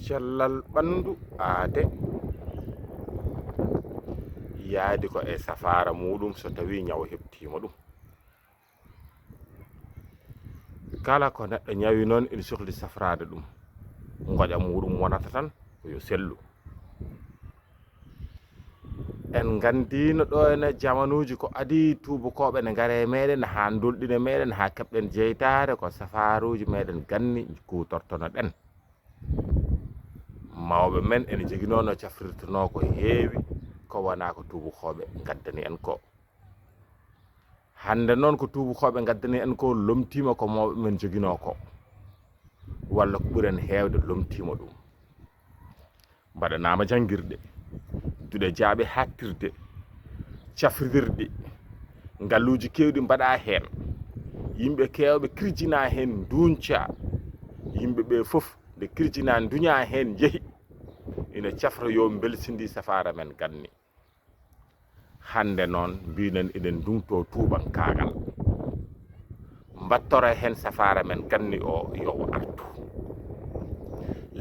cellal ɓandu aade yaadi ko e safara muɗum so tawi ñaw heɓtima ɗum. kala ko neɗɗo ñawi noon ina sohli safrade ɗum goƴa muɗum wonata tan yo sellu. en gandino ɗo ene jamanuji ko adi tubakoɓe ne gaare meɗen ha dolɗine meɗen ha keɓɗen jeytare ko safaruji meɗen ganni kutortono ɗen. mawɓe men ene joguino no cafrirtono ko heewi ko wona ko tubakoɓe gaddani en ko. hande noon ko tubakoɓe gaddani en ko lomtima ko mawɓe men joguino ko walla ko ɓuuren hewde lomtima ɗum. mbaɗanama janguirɗe duɗe jaaɓe hattirde cafrirɗi ngalluji kewɗi mbaɗa hen yimɓe kewɓe kirjina hen dunca yimɓeɓe foof nde kirjina duña hen jeehi ina cafra yo belsidi safara men ganni. hande noon mbinen eɗen ndunto tubankagal mbattore hen safara men ganni o yo artu.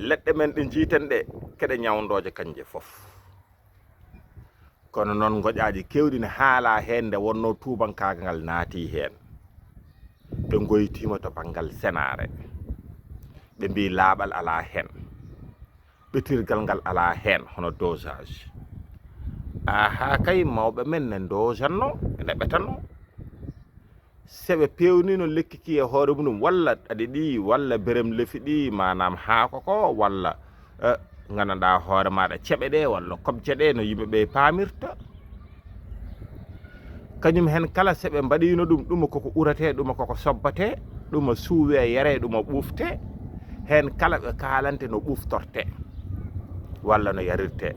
leɗɗe men ɗe jiiten ɗe keɗe ñawdoje kanje foof kono noon goƴaji kewɗi ne haala hen nde wonno tubankagal naati hen. ɓe goytima to banggal senare ɓe mbi laaɓal ala hen ɓetirgal ngal ala hen hono dosage. aha kay mawɓe men ne dosanno ene ɓetanno seɓe pewnino lekki ki e hoore mum walla ɗaɗi ɗi walla berem lefi ɗi manam haako ko walla gandanɗa hoore maɗa ceɓe ɗe walla kobje ɗe no yimɓeɓe pamirta kañum hen kala seɓe mbaɗino ɗum ɗuma koko urate ɗuma koko sobbate ɗuma suuwe yere ɗuma ɓufte hen kala ɓe kalante no ɓuftorte walla no yarirte.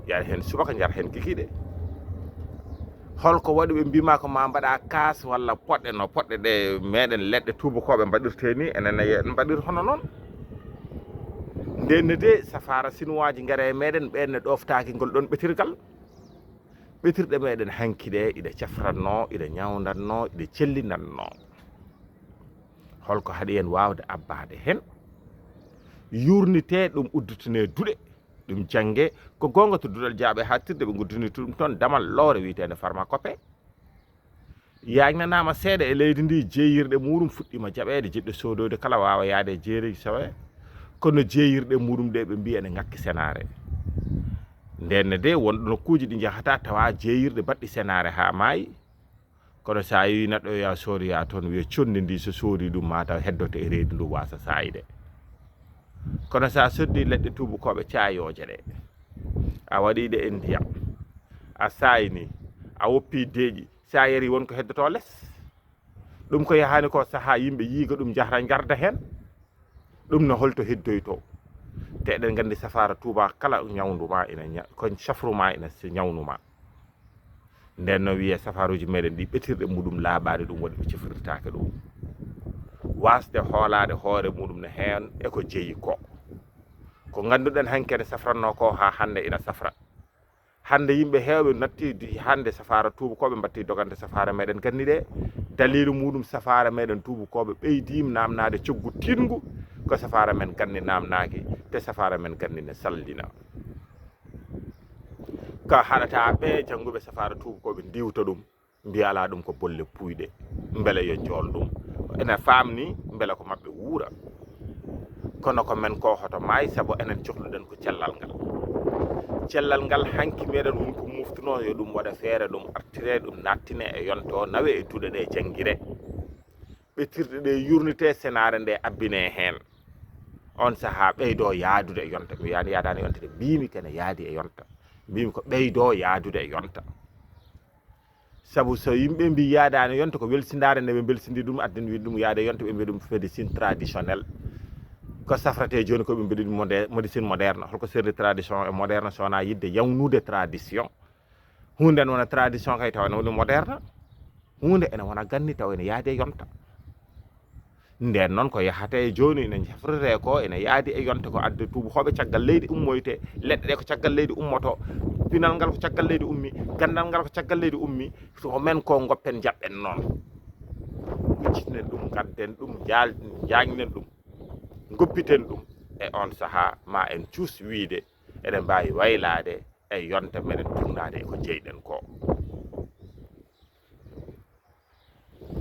yar hen subaka jar hen kikiɗe holko waɗi ɓe mbima ko ma mbaɗa kas walla poɗɗe no poɗɗe ɗe meɗen leɗɗe tubakoɓe mbaɗirte ni enen en mbaɗir hono noon. ndenne de safara sinuwaji gaare meɗen ɓenne ɗoftaki ngol ɗon ɓetirgal ɓetirɗe meɗen hanki ɗe iɗe cafranno iɗe ñawdanno iɗe cellinanno. holko haɗi en wawde abbade hen yurnite ɗum udditine duɗe ɗum jangge ko gonga to duɗal jaaɓe hattirde ɓe guddini ɗum toon damal lowre witende pharmacope yagnanama seeɗa e leydi ndi jeeyirɗe muɗum fuɗɗima jaɓede jiɗɗo sodode kala wawa yaade jeeri sawe kono jeeyirɗe muɗum ɗe ɓe mbi ene ngakki senare. ndenne de wonɗo nokkuji ɗi jahata tawa jeeyirɗe baɗɗi senare ha maayi kono sa yi neɗɗo ya soriya toon wiya condi ndi so soodi ɗum mataw heddoto e reedu ndu wasa sayide. kono sa soddi leɗɗe tubakoɓe cayoje ɗe a waɗiɗe e ndiyam a sayni a woppi deeƴi sa yari wonko heddoto less ɗum ko yahani ko saaha yimɓe yiiga ɗum jahra jarda hen ɗum no holto heddoyto. te eɗen gandi safara tuba kala ñawduma ina ko safruma ina ñawnuma. nden no wiye safaruji meɗen ɗi ɓetirɗe muɗum laaɓade ɗum waɗi ɓe cifrirtake ɗum wasde hoolade hoore muɗum ne hen eko jeeyi ko ganduɗen hankene safranno ko ha hande ina safra. hande yimɓe hewɓe natti hande safara tubakoɓe mbatti dogande safara meɗen ganni ɗe dalilu muɗum safara meɗen tubakoɓe ɓeydim namnade coggu tingu ko safara men ganni namnaki te safara men ganni ne sallina. ko haɗata ɓe jangguɓe safara tubakoɓe diwta ɗum mbiya ala ɗum ko bolle puyɗe beele yo jool ɗum ene famni beele ko mabɓe wuura kono ko men ko hoto maayi saabu enen cohluɗen ko cellal ngal hanki meɗen wonko muftuno yo ɗum waɗa feere ɗum artire ɗum nattine e yonto nawe e duɗe ɗe jangguire ɓetirɗe ɗe yurnite senare nde abbine hen on saaha ɓeydo yaadude e yonta mi yadani yonta de mbimi kene yaadi e yonta mbimi ko ɓeydo yaadude e yonta saabu so yimɓe mbi yaadani yonta ko welsidare nde ɓe belsidi ɗum addin wi ɗum yaade yonta ɓe mbi ɗum médecine traditionnel ko safrate joni ko ɓe mbiɗi ɗum médecine moderne holko sirde tradition e moderne sowona yidde yawnude tradition hunde ene wona tradition kay taw ene woni moderne hunde ene wona ganni taw ene yaadi e yonta. nden noon ko yahate joni ene jafrete ko ene yaadi e yonta ko adde tubakoɓe caggal leydi ummoyte leɗɗe ɗe ko caggal leydi ummoto pinal ngal ko caggal leydi ummi gandal ngal ko caggal leydi ummi ko men ko goppen jaɓɓen noon ɓucciten ɗum gadden ɗum jagnen ɗum goppiten ɗum e on saha ma en cuus wiide eɗen mbawi waylade e yonta meɗen turnade ko jeyɗen ko